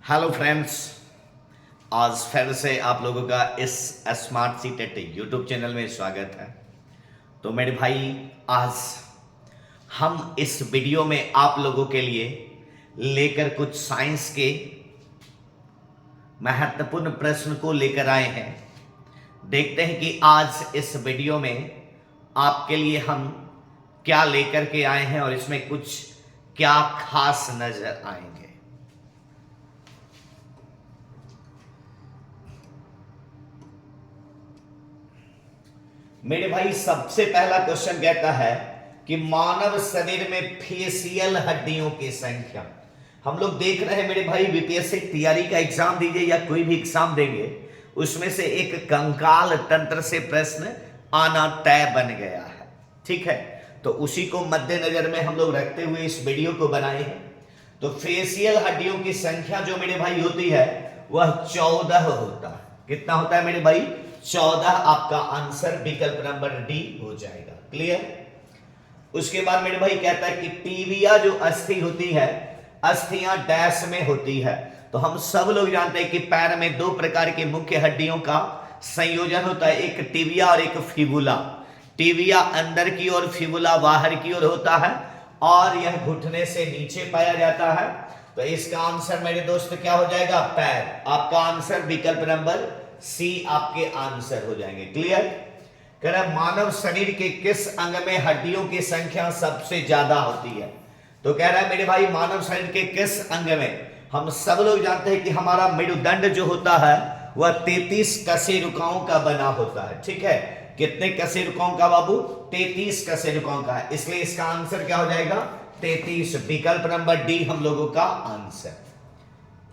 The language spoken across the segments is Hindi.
हेलो फ्रेंड्स, आज फिर से आप लोगों का इस smart CTET YouTube channel में स्वागत है। तो मेरे भाई, आज हम इस वीडियो में आप लोगों के लिए लेकर कुछ साइंस के महत्वपूर्ण प्रश्न को लेकर आए हैं। देखते हैं कि आज इस वीडियो में आपके लिए हम क्या लेकर के आए हैं और इसमें कुछ क्या खास नजर आएंगे। मेरे भाई, सबसे पहला क्वेश्चन कहता है कि मानव शरीर में फेशियल हड्डियों की संख्या। हम लोग देख रहे हैं मेरे भाई, बीपीएससी तैयारी का एग्जाम दीजिए या कोई भी एग्जाम देंगे, उसमें से एक कंकाल तंत्र से प्रश्न आना तय बन गया है। ठीक है, तो उसी को मद्देनजर में हम लोग रखते हुए इस वीडियो को बनाए हैं। तो फेशियल हड्डियों की संख्या जो मेरे भाई होती है वह 14 होता है। कितना होता है मेरे भाई? 14। आपका आंसर विकल्प नंबर डी हो जाएगा। क्लियर। उसके बाद मेरे भाई कहता है कि टीबिया जो अस्थि होती है, अस्थियां डैश में होती है। तो हम सब लोग जानते हैं कि पैर में दो प्रकार की मुख्य हड्डियों का संयोजन होता है, एक टिबिया और एक फिबुला। टिबिया अंदर की ओर, फिबुला बाहर की ओर होता है और यह घुटने से नीचे पाया जाता है। तो इसका आंसर मेरे दोस्त क्या हो जाएगा? पैर। आपका आंसर विकल्प नंबर सी आपके आंसर हो जाएंगे। क्लियर। कह रहा मानव शरीर के किस अंग में हड्डियों की संख्या सबसे ज्यादा होती है? तो कह रहा है मेरे भाई, मानव शरीर के किस अंग में? हम सब लोग जानते हैं कि हमारा मेरुदंड जो होता है वह 33 कशेरुकाओं का बना होता है। ठीक है, कितने कशेरुकाओं का बाबू? 33 कशेरुकाओं का है, इसलिए इसका आंसर क्या हो जाएगा? 33। विकल्प नंबर डी हम लोगों का आंसर।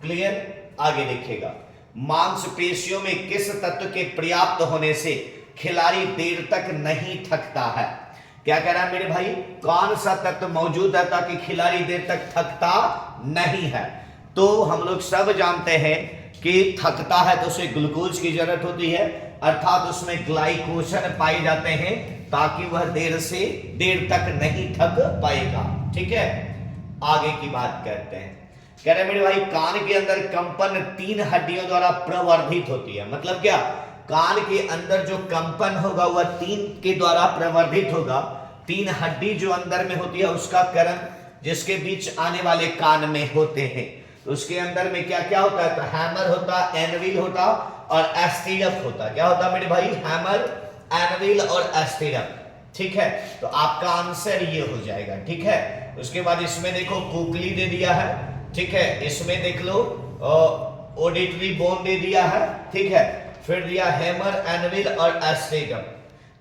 क्लियर। आगे देखिएगा, मांसपेशियों में किस तत्व के पर्याप्त होने से खिलाड़ी देर तक नहीं थकता है? क्या कह रहा है मेरे भाई? कौन सा तत्व मौजूद है ताकि खिलाड़ी देर तक थकता नहीं है? तो हम लोग सब जानते हैं कि थकता है तो उसे ग्लूकोज की जरूरत होती है, अर्थात उसमें ग्लाइकोजन पाए जाते हैं ताकि वह देर तक नहीं थक पाएगा। ठीक है, आगे की बात करते हैं। कह रहे मेरे भाई, कान के अंदर कंपन 3 हड्डियों द्वारा प्रवर्धित होती है। मतलब क्या? कान के अंदर जो कंपन होगा वह 3 के द्वारा प्रवर्धित होगा। 3 हड्डी जो अंदर में होती है उसका करण जिसके बीच आने वाले कान में होते हैं। तो उसके अंदर में क्या क्या होता है? तो हैमर होता, एनविल होता और एस्टिडप होता। क्या होता मेरे भाई? हैमर, एनविल और एस्टिडप। ठीक है, तो आपका आंसर ये हो जाएगा। ठीक है, उसके बाद इसमें देखो कोकली दे दिया है। ठीक है, इसमें देख लो ऑडिटरी बोन दे दिया है। ठीक है, फिर दिया हैमर, एनविल और एस्टेटम।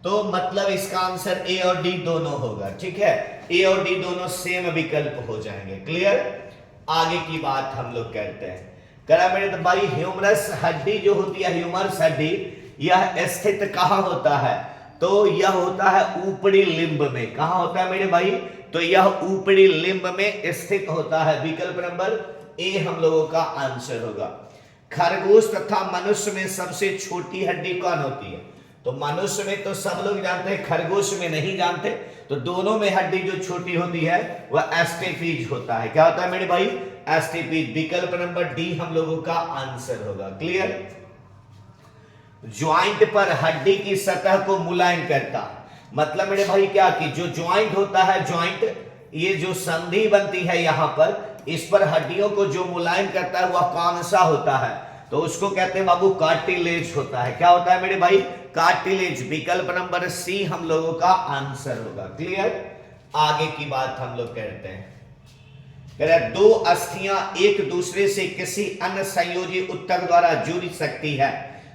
तो मतलब इसका आंसर ए और डी दोनों होगा। ठीक है, ए और डी दोनों सेम विकल्प हो जाएंगे। क्लियर। आगे की बात हम लोग करते हैं। करा मेरे भाई, ह्यूमरस हड्डी जो होती है, ह्यूमरस हड्डी, यह स्थित कहां होता है? तो यह होता है ऊपरी लिम्ब में। कहां होता है मेरे भाई? तो यह ऊपरी लिम्ब में स्थित होता है। विकल्प नंबर ए हम लोगों का आंसर होगा। खरगोश तथा मनुष्य में सबसे छोटी हड्डी कौन होती है? तो मनुष्य में तो सब लोग जानते हैं, खरगोश में नहीं जानते। तो दोनों में हड्डी जो छोटी होती है वह एस्टेपीज होता है। क्या होता है मेरे भाई? एस्टेपीज। विकल्प नंबर डी हम लोगों का आंसर होगा। क्लियर। ज्वाइंट पर हड्डी की सतह को मुलायम करता। मतलब मेरे भाई क्या कि जो ज्वाइंट होता है, ज्वाइंट, ये जो संधि बनती है यहां पर, इस पर हड्डियों को जो मुलायम करता है वह कौन सा होता है? तो उसको कहते हैं बाबू कार्टिलेज होता है। क्या होता है मेरे भाई? कार्टिलेज। विकल्प नंबर सी हम लोगों का आंसर होगा। क्लियर। आगे की बात हम लोग करते हैं। कह रहे दो अस्थियां एक दूसरे से किसी अन्य संयोजी उत्तक द्वारा जुड़ सकती है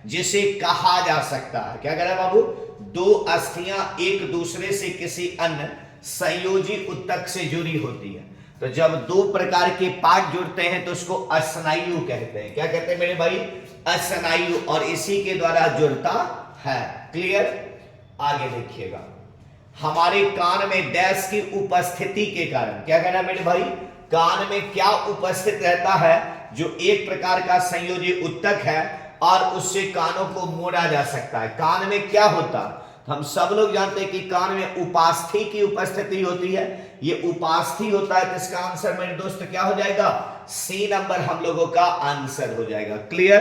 जिसे कहा जा सकता है। क्या कह रहा है बाबू? दो अस्थियां एक दूसरे से किसी अन्य संयोजी उत्तक से जुड़ी होती है। तो जब दो प्रकार के पार्ट जुड़ते हैं तो उसको अस्नायु कहते हैं। क्या कहते हैं मेरे भाई? अस्नायु। और इसी के द्वारा जुड़ता है। क्लियर। आगे देखिएगा, हमारे कान में डैश की उपस्थिति के कारण, क्या कहना है मेरे भाई? कान में क्या उपस्थित रहता है जो एक प्रकार का संयोजी उत्तक है और उससे कानों को मोड़ा जा सकता है? कान में क्या होता? हम सब लोग जानते हैं कि कान में उपास्थि की उपस्थिति होती है, ये उपास्थि होता है, तो इसका आंसर मेरे दोस्त क्या हो जाएगा? सी नंबर हम लोगों का आंसर हो जाएगा। क्लियर?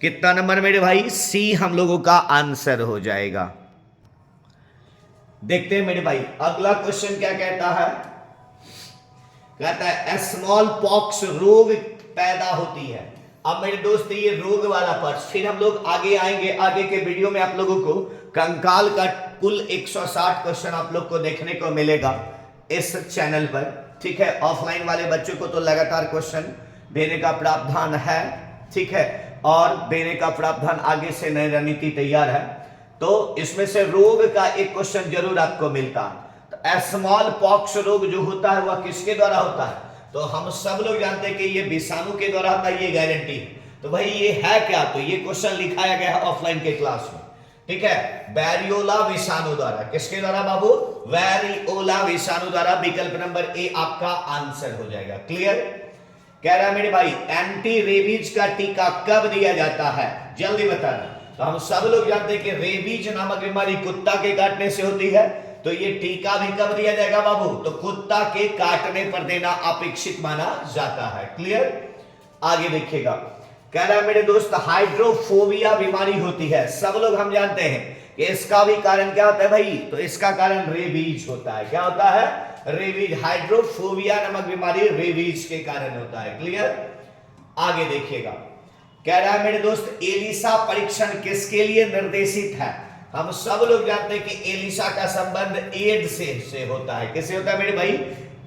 कितना नंबर मेरे भाई? सी हम लोगों का आंसर हो जाएगा। देखते हैं मेरे भाई अगला क्वेश्चन क्या कहता है। कहता है स्मॉल पॉक्स रोग पैदा होती है। अब मेरे दोस्त ये रोग वाला पार्ट फिर हम लोग आगे आएंगे, आगे के वीडियो में आप लोगों को कंकाल का कुल 160 क्वेश्चन आप लोग को देखने को मिलेगा इस चैनल पर। ठीक है, ऑफलाइन वाले बच्चों को तो लगातार क्वेश्चन देने का प्रावधान है, ठीक है, और देने का प्रावधान आगे से नई रणनीति तैयार है, तो इसमें से रोग का एक क्वेश्चन जरूर आपको मिलता है। तो स्मॉल पॉक्स रोग जो होता है वह किसके द्वारा होता है? तो हम सब लोग जानते हैं कि ये विषाणु के द्वारा होता है, ये गारंटी है। तो भाई ये है क्या? तो ये क्वेश्चन लिखाया गया है ऑफलाइन के क्लास में, ठीक है, वैरियोला विषाणु द्वारा। किसके द्वारा बाबू? वैरियोला विषाणु द्वारा। विकल्प नंबर ए आपका आंसर हो जाएगा। क्लियर? कह रहा है मेरे भाई एंटी रेबीज का टीका कब दिया जाता है? जल्दी बताना। तो हम सब लोग जानते हैं कि रेबीज नामक बीमारी कुत्ता के काटने से होती है, तो ये टीका भी कब दिया जाएगा बाबू? तो कुत्ता के काटने पर देना अपेक्षित माना जाता है। क्लियर? आगे देखिएगा, कह रहा है मेरे दोस्त हाइड्रोफोबिया बीमारी होती है। सब लोग हम जानते हैं कि इसका भी कारण क्या होता है भाई? तो इसका कारण रेबीज होता है। क्या होता है? रेबीज। हाइड्रोफोबिया नामक बीमारी रेबीज के कारण होता है। क्लियर? आगे देखिएगा, कह रहा है मेरे दोस्त एलिसा परीक्षण किसके लिए निर्देशित है? हम सब लोग जानते हैं कि एलिसा का संबंध एड्स से होता है। किससे होता है मेरे भाई?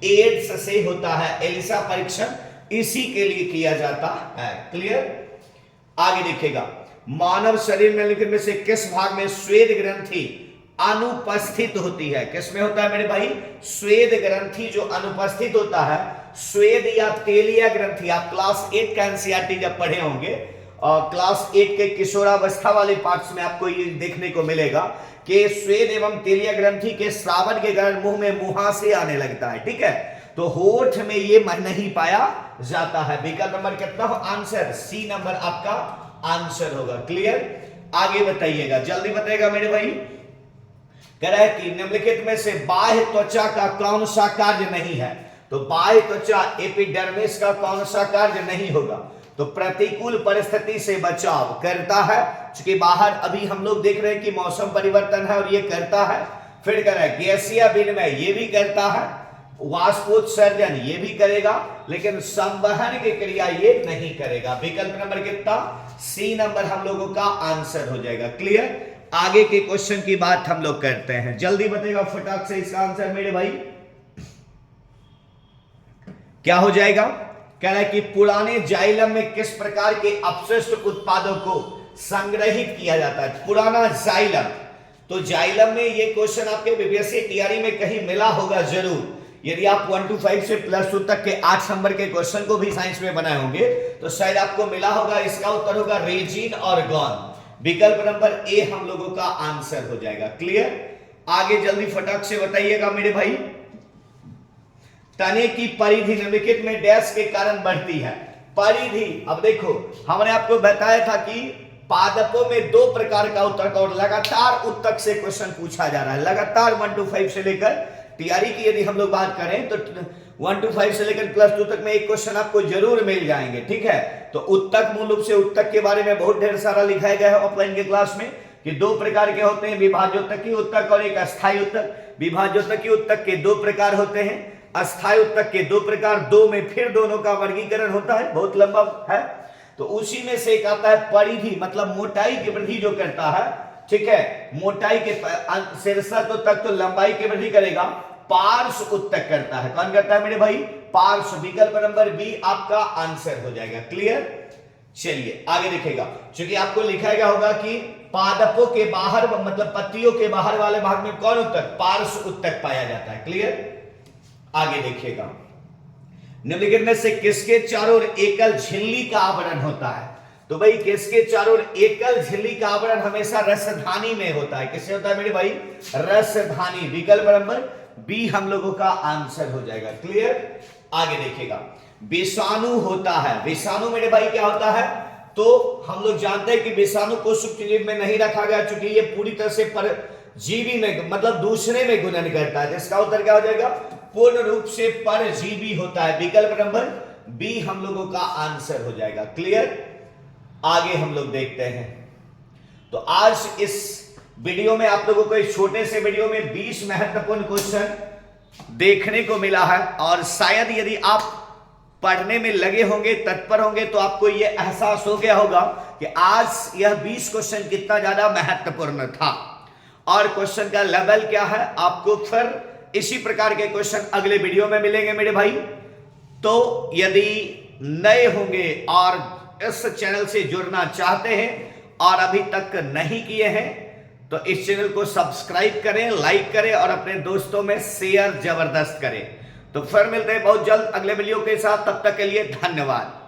एड्स से होता है। एलिसा परीक्षण इसी के लिए किया जाता है। क्लियर? आगे देखिएगा, मानव शरीर में लिखित में से किस भाग में स्वेद ग्रंथि अनुपस्थित होती है? किसमें होता है मेरे भाई? स्वेद ग्रंथि जो अनुपस्थित होता है, स्वेद या तेलिया ग्रंथि। आप क्लास 8 का एनसीईआरटी जब पढ़े होंगे और क्लास 8 के किशोरावस्था वाले पार्ट्स में आपको ये देखने को मिलेगा कि स्वेद एवं तेलिया ग्रंथि के श्रावण के कारण मुंह में मुहासे आने लगता है। ठीक है, तो होठ में ये नहीं पाया जाता है। विकल्प नंबर कितना हो? आंसर सी नंबर आपका आंसर होगा। क्लियर? आगे बताइएगा, जल्दी बताइएगा मेरे भाई। कह रहा है कि निम्नलिखित में से बाह्य त्वचा का कौन सा कार्य नहीं है? तो बाह्य त्वचा एपिडर्मिस का कौन सा कार्य नहीं होगा? तो प्रतिकूल परिस्थिति से बचाव करता है, क्योंकि बाहर अभी हम लोग देख रहे हैं कि मौसम परिवर्तन है और ये करता है। फिर कह रहा है गैसीय विनिमय, ये भी करता है। वाष्पोत्सर्जन ये भी करेगा, लेकिन संवहन की क्रिया ये नहीं करेगा। विकल्प नंबर कितना? सी नंबर हम लोगों का आंसर हो जाएगा। क्लियर? आगे के क्वेश्चन की बात हम लोग करते हैं, जल्दी बताइएगा फटाक से इसका आंसर मेरे भाई क्या हो जाएगा। कह रहा है कि पुराने जाइलम में किस प्रकार के अपशिष्ट उत्पादों को संग्रहित किया जाता है? पुराना जाइलम, तो जाइलम में ये क्वेश्चन आपके बीपीएससी टीआरई में कहीं मिला होगा जरूर। यदि आप 1 to 5 से +2 तक के 8 नंबर के क्वेश्चन को भी साइंस में बनाए होंगे तो शायद आपको मिला होगा। इसका उत्तर होगा रेजिन और गॉन। विकल्प नंबर ए हम लोगों का आंसर हो जाएगा। क्लियर? आगे जल्दी फटाक से बताइएगा मेरे भाई। तने की परिधि निम्नलिखित में डैश के कारण बढ़ती है? परिधि, अब देखो हमने आपको बताया था कि पादपों में 2 प्रकार का उत्तक और लगातार उत्तक से क्वेश्चन पूछा जा रहा है। लगातार 1 to 5 से लेकर टीआरई की यदि हम लोग बात करें तो 1 to 5 से लेकर +2 तक में एक क्वेश्चन आपको जरूर मिल जाएंगे। ठीक है, तो उत्तक मूल रूप से उत्तक के बारे में बहुत ढेर सारा लिखाया गया है ऑफलाइन के क्लास में कि 2 प्रकार के होते हैं, विभाज्योत्तकी उत्तक और एक अस्थायी उत्तक। विभाज्योत्तकी उत्तक के 2 प्रकार होते हैं, अस्थायी उत्तक के 2 प्रकार। 2 में फिर दोनों का वर्गीकरण होता है, बहुत लंबा है। तो उसी में से एक आता है परिधि, मतलब मोटाई की वृद्धि जो करता है। ठीक है, मोटाई के शीर्षक उत्तक तो लंबाई की वृद्धि करेगा, पार्श्व उत्तक करता है। कौन करता है मेरे भाई? पार्श्व। विकल्प नंबर बी आपका आंसर हो जाएगा। क्लियर? चलिए आगे देखिएगा, क्योंकि आपको लिखा गया होगा कि पादपों के बाहर मतलब पत्तियों के बाहर वाले भाग में कौन उत्तक? पार्श्व उत्तक पाया जाता है। क्लियर? आगे देखिएगा, निम्नलिखित में से किसके चारों ओर एकल झिल्ली का आवरण होता है? तो भाई किसके चारों ओर एकल झिल्ली का आवरण हमेशा रसधानी में होता है? किससे होता है मेरे भाई? रसधानी। विकल्प नंबर बी हम लोगों का आंसर हो जाएगा। क्लियर? आगे देखिएगा, विषाणु होता है। विषाणु मेरे भाई क्या होता है? तो हम लोग जानते हैं कि विषाणु को सूक्ष्मजीव में नहीं रखा गया, क्योंकि ये पूरी तरह से जीबी में, मतलब दूसरे में गुणन करता है। इसका उत्तर क्या हो जाएगा? पूर्ण रूप से पर जीबी होता है। विकल्प नंबर बी हम लोगों का आंसर हो जाएगा। क्लियर? आगे हम लोग देखते हैं। तो आज इस वीडियो में आप लोगों को इस छोटे से वीडियो में 20 महत्वपूर्ण क्वेश्चन देखने को मिला है, और शायद यदि आप पढ़ने में लगे होंगे, तत्पर होंगे, तो आपको यह एहसास हो गया होगा कि आज यह 20 क्वेश्चन कितना ज्यादा महत्वपूर्ण था और क्वेश्चन का लेवल क्या है। आपको फिर इसी प्रकार के क्वेश्चन अगले वीडियो में मिलेंगे मेरे भाई। तो यदि नए होंगे और इस चैनल से जुड़ना चाहते हैं और अभी तक नहीं किए हैं, तो इस चैनल को सब्सक्राइब करें, लाइक करें और अपने दोस्तों में शेयर जबरदस्त करें। तो फिर मिलते हैं बहुत जल्द अगले वीडियो के साथ। तब तक के लिए धन्यवाद।